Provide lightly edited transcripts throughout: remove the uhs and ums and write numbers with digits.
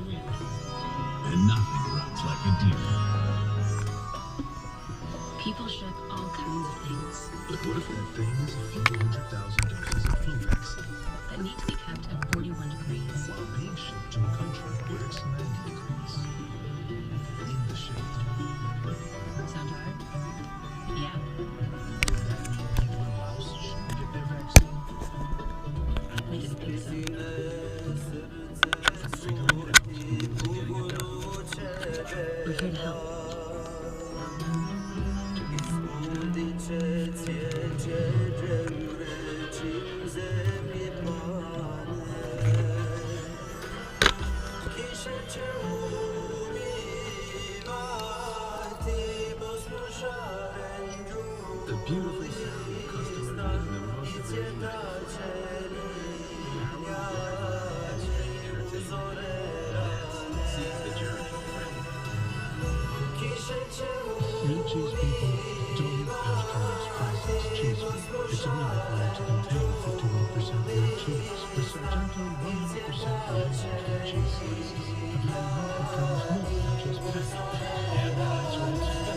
win. And nothing runs like a demon. People ship all kinds of things. But what if that thing is a few 100,000 doses of flu vaccine that need to be kept at 41 degrees. while being shipped to a country where it's 90 degrees in the shade? Sound tired? Yeah. Does that mean people in Laos shouldn't get their vaccine? We didn't think so. For figuring it out and getting it done. We're here to help. The beautiful sound of customers giving the most of their emotions. Seize the journey, friend. Real cheese people don't eat pasteurized processed cheese. It's only required to contain 51% real cheese. The Sargento 100% real Montreal cheese slices have had more becomes more than just packaged. And that's what it's for.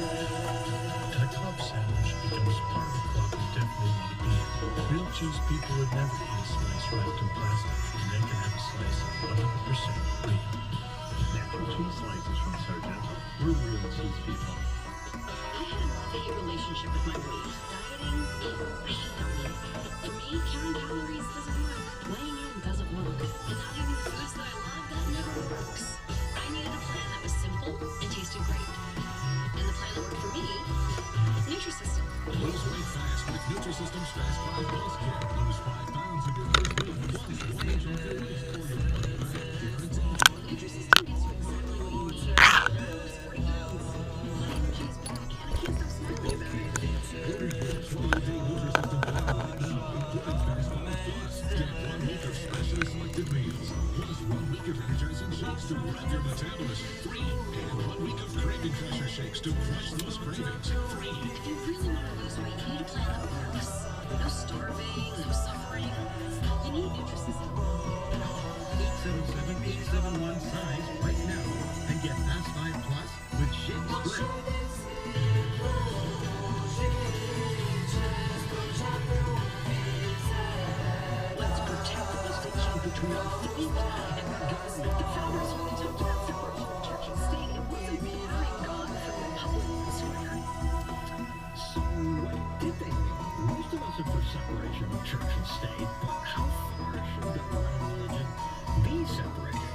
And a club sandwich becomes part of a club you definitely want to be in. Real cheese people would never eat a slice wrapped in plastic, and they can have a slice of 100% real. Natural cheese slices from Sargento. We're real cheese people. I had a love-hate relationship with my weight. Dieting, I hate that word. For me, counting calories doesn't work. Weighing in doesn't work. And not eating the foods that I love, that never works. I needed a plan that was simple and tasted great. And the plan that worked for me is Nutrisystem. Lose weight fast with Nutrisystem's Fast 5 Plus Kit. Lose 5 pounds in your first week. Plus 1 inch off your waist formula. Nutrisystem gives you exactly what you need. I lost 40 pounds. My energy is back, and I can't stop smiling. Order your 20-day Nutrisystem plan right now, including Fast 5 Plus. Get 1 week of specially selected meals, plus 1 week of energizing shakes to rev your metabolism, free, and 1 week of craving crusher shakes to crush those cravings, free. If you really want to lose weight, you need a plan that works. No starving, no suffering. You need Nutrisystem. 877-871 size right now and get Fast 5 Plus with shakes free. Let's protect the distinction between our faith and our government. The founders, when they talked about separation of church and state, it wasn't behind God from the public square. So what did they think? Most of us are for separation of church and state, but how far should government and religion be separated?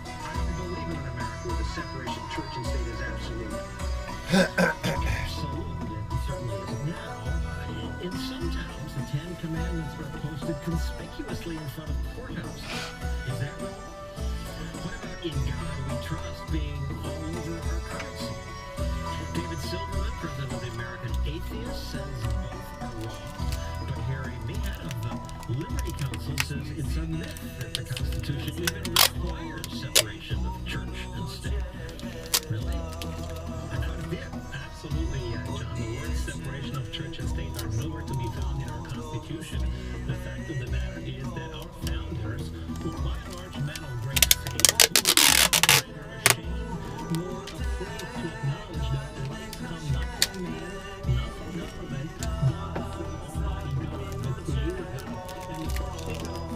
I don't believe in an America where the separation of church and state is absolute. Absolute, it certainly is now. In some towns, the 10 Commandments are posted conspicuously in front of courthouses. Is that wrong? What about in God we trust being all over our currency? David Silverman, president of the American Atheists, says both are wrong. But Harry Meehan of the Liberty Council says it's a myth that the Constitution even requires separation of church and state. Really? Yeah, absolutely, John. The words separation of church and state are nowhere to be found in our Constitution. The fact of the matter is that our founders, who by and large men of great faith, who are ashamed, more afraid to acknowledge that the rights come not from man, not from government, but from Almighty God, the Creator God. And the first thing our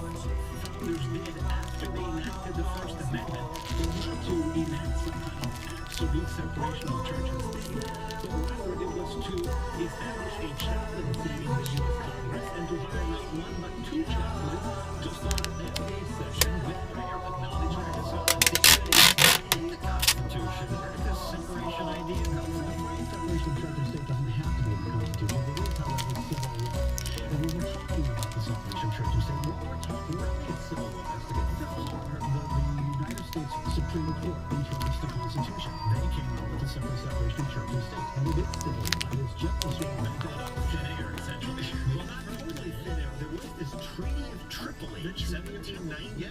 founders did after they enacted the First Amendment was to enact some kind of absolute separation of church and state. So rather, it was to establish a chaplaincy in the U.S. Congress and to hire not one but 2 chaplains to start a day session with prayer acknowledging the sovereignty in the Constitution. Where did this separation idea come from? The phrase separation of church and state doesn't have to be in the Constitution. It is, however, civil law. And we were talking about the separation of church and state. What we're talking about is civil laws. To get the United States Supreme Court interprets the Constitution. They came up with the separation of church and state. And it is civil law. It is just as well thin air, essentially. Well, not only thin air, there was this Treaty of Tripoli, 1796. Yeah,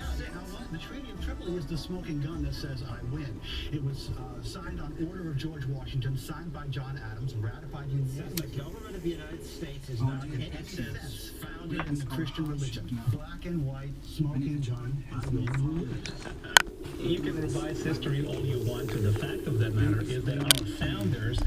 the Treaty of Tripoli is the smoking gun that says I win. It was signed on order of George Washington, signed by John Adams, ratified unanimously. The government of the United States is not in any sense founded in the Christian religion. Black and white, smoking gun, I win, you lose. You can revise history all you want to. The fact of that matter is that our founders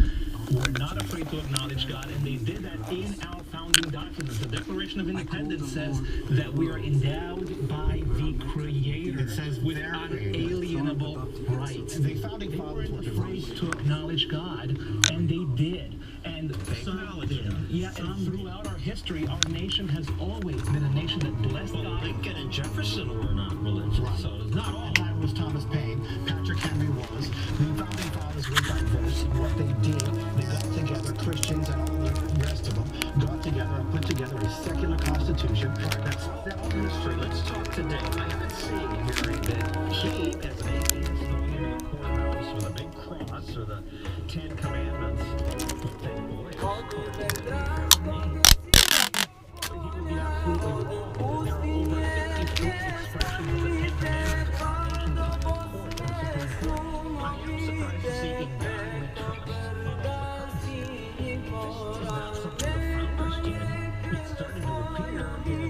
were not afraid to acknowledge God, and they did that in our founding documents. The Declaration of Independence says that we are endowed by the Creator. It says with unalienable rights. The founding fathers weren't afraid to acknowledge God, and they did. And throughout our history, our nation has always been a nation that blessed God. Lincoln and Jefferson were not religious, so not all. I was Thomas Paine, Patrick Henry was. The founding fathers were diverse. What they did, they got together, Christians and all the rest of them, got together and put together a secular constitution. That's all history. Let's talk today. I haven't seen Harry that he, as an atheist, going into the courthouse with a big cross or the Ten Commandments, would think, boy, this court is going to be fair to me. But he would be absolutely wrong. There are over 50 expressions of the Ten Commandments mentioned in the court and the Supreme Court. I am surprised to see in God we trust on all the currency. This is not something the founders did. It started to appear in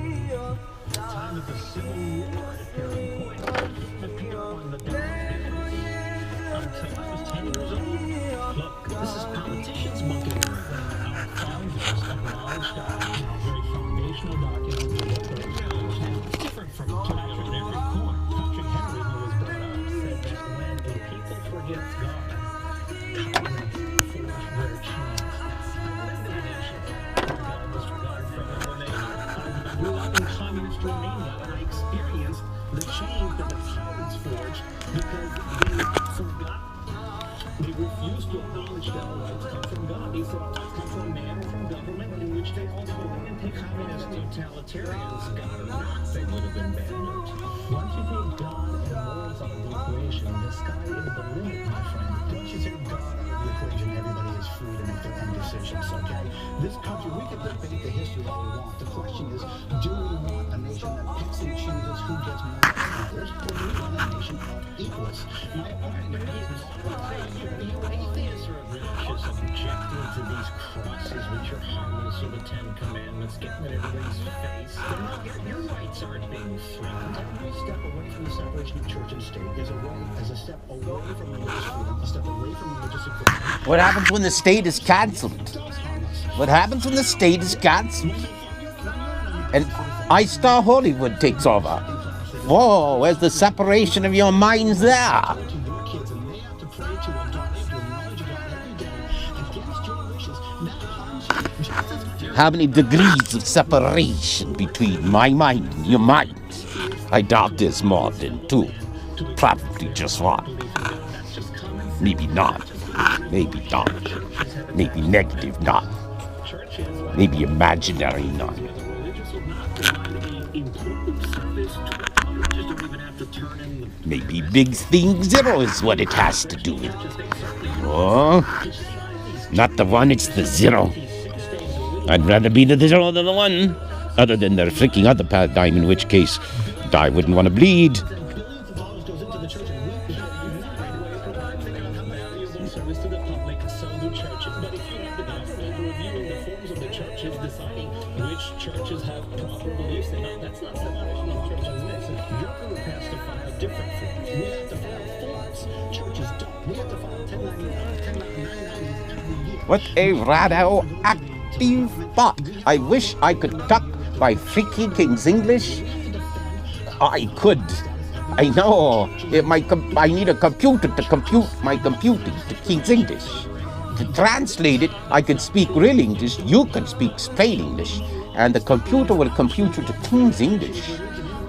the time of the Civil War at Harry Point. It didn't appear on the dollar bills until I was 10 years old. Look, this is politicians monkeying around. Our founders acknowledged God in our very foundational documents of the Declaration. It's different from Patrick on every coin. Patrick Henry, who was brought up, said that when a people forgets God, tyrants forge their chains. I lived in a nation where God was regarded from Romania. I grew up in communist Romania, and I experienced the chains that the tyrants forged because they forgot. They refused to acknowledge that our rights come from God. They said our rights come from man or from government, in which they also didn't take communist totalitarians, God or not, they would have been bad news. Once you take God and morals out of the equation, the sky is the limit, my friend. Once you take God out of the equation, everybody is free to make their own decisions, okay? This country, we can debate the history all we want. The question is, do we want a nation that picks and chooses who gets more than others, or do we want a nation of equals? My argument is, you atheists are obnoxious and objecting to these crosses which are harmless or the Ten Commandments getting in everybody's face. But now your rights aren't being threatened. Every step away from the separation of church and state is a step away from religious freedom, a step away from religious equality. What happens when the state is cancelled? What happens when the state is cancelled? And I-Star Hollywood takes over. Whoa, where's the separation of your minds there? How many degrees of separation between my mind and your mind? I doubt there's more than two. Probably just one. Maybe not. Maybe not. Maybe negative not. Maybe imaginary not. Maybe big thing zero is what it has to do with. Oh, not the one, it's the zero. I'd rather be the zero than the one, other than the freaking other paradigm, in which case I wouldn't want to bleed. What a radioactive thought. I wish I could talk my freaking King's English. I could. I know. I need a computer to compute my computing to King's English. To translate it, I can speak real English. You can speak plain English. And the computer will compute you to King's English.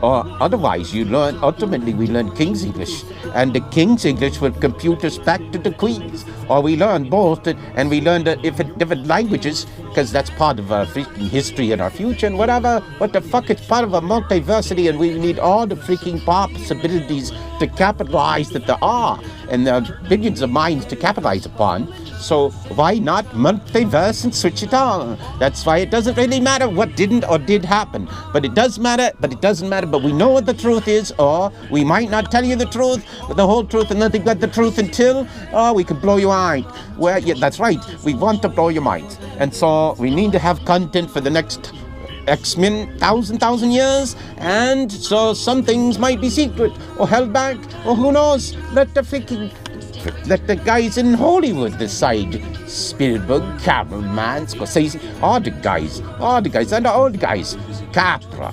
Or otherwise, ultimately we learn King's English, and the King's English will compute us back to the Queen's. Or we learn both, and we learn different languages, because that's part of our freaking history and our future and whatever. What the fuck, it's part of a multiversity, and we need all the freaking possibilities to capitalize that there are, and there are billions of minds to capitalize upon. So why not multiverse and switch it on? That's why it doesn't really matter what didn't or did happen. But it does matter, but it doesn't matter. But we know what the truth is, or we might not tell you the truth, but the whole truth and nothing but the truth until, we can blow your mind. Well, yeah, that's right. We want to blow your mind. And so we need to have content for the next X men thousand years, and so some things might be secret or held back, or who knows? Let the guys in Hollywood decide. Spielberg, Cameron, Scorsese, all the guys, and all the guys. Capra.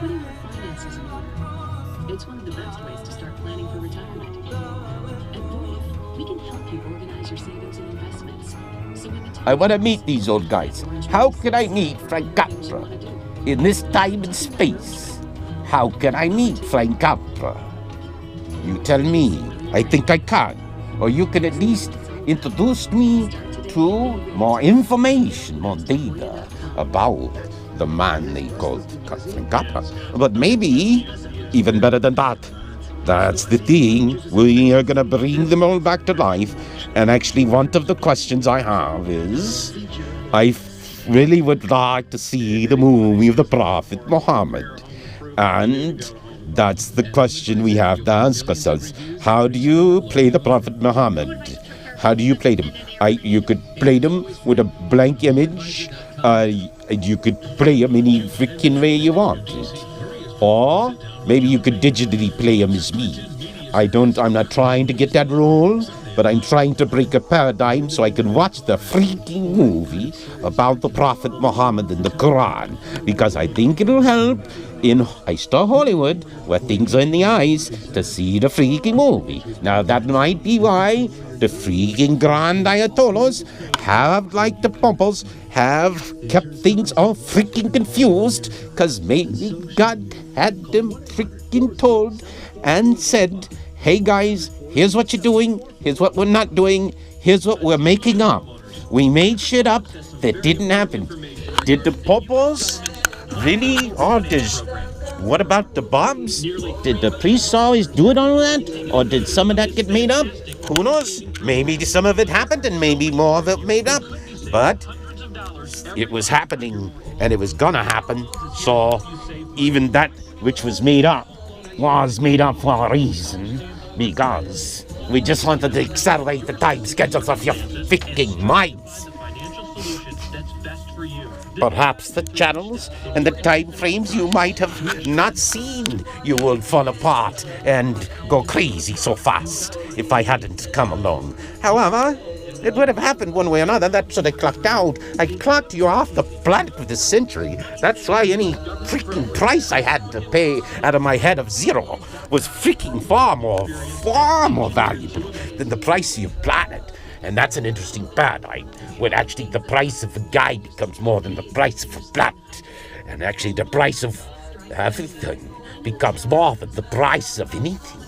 Putting your finances in order. It's one of the best ways to start planning for retirement. At bEYE, we can help you organize your savings and investments. So when the time I want to meet these old guys. How can I meet Frank Capra in this time and space? How can I meet Frank Capra? You tell me. I think I can. Or you can at least introduce me to more information, more data about the man they called Frank Capra. But maybe even better than that. That's the thing. We are going to bring them all back to life. And actually, one of the questions I have is, I really would like to see the movie of the Prophet Muhammad. And that's the question we have to ask ourselves. How do you play the Prophet Muhammad? How do you play them? You could play them with a blank image. You could play them any freaking way you wanted. Or maybe you could digitally play them as me. I'm not trying to get that role, but I'm trying to break a paradigm so I can watch the freaking movie about the Prophet Muhammad in the Quran, because I think it'll help in Hollywood, where things are in the eyes, to see the freaking movie. Now that might be why the freaking grand Ayatollahs have, like the Pompos, have kept things all freaking confused, because maybe God had them freaking told and said, hey guys, here's what you're doing, here's what we're not doing, here's what we're making up. We made shit up that didn't happen. Did the Pompos really? What about the bombs? Did the priests always do it all that? Or did some of that get made up? Who knows? Maybe some of it happened and maybe more of it made up. But it was happening and it was gonna happen. So even that which was made up for a reason. Because we just wanted to accelerate the time schedules of your freaking minds. Perhaps the channels and the time frames you might have not seen, you will fall apart and go crazy so fast if I hadn't come along. However, it would have happened one way or another. That's what I clocked out. I clocked you off the planet of the century. That's why any freaking price I had to pay out of my head of zero was freaking far more valuable than the price of your planet. And that's an interesting paradigm, when actually the price of a guy becomes more than the price of a planet. And actually the price of everything becomes more than the price of anything.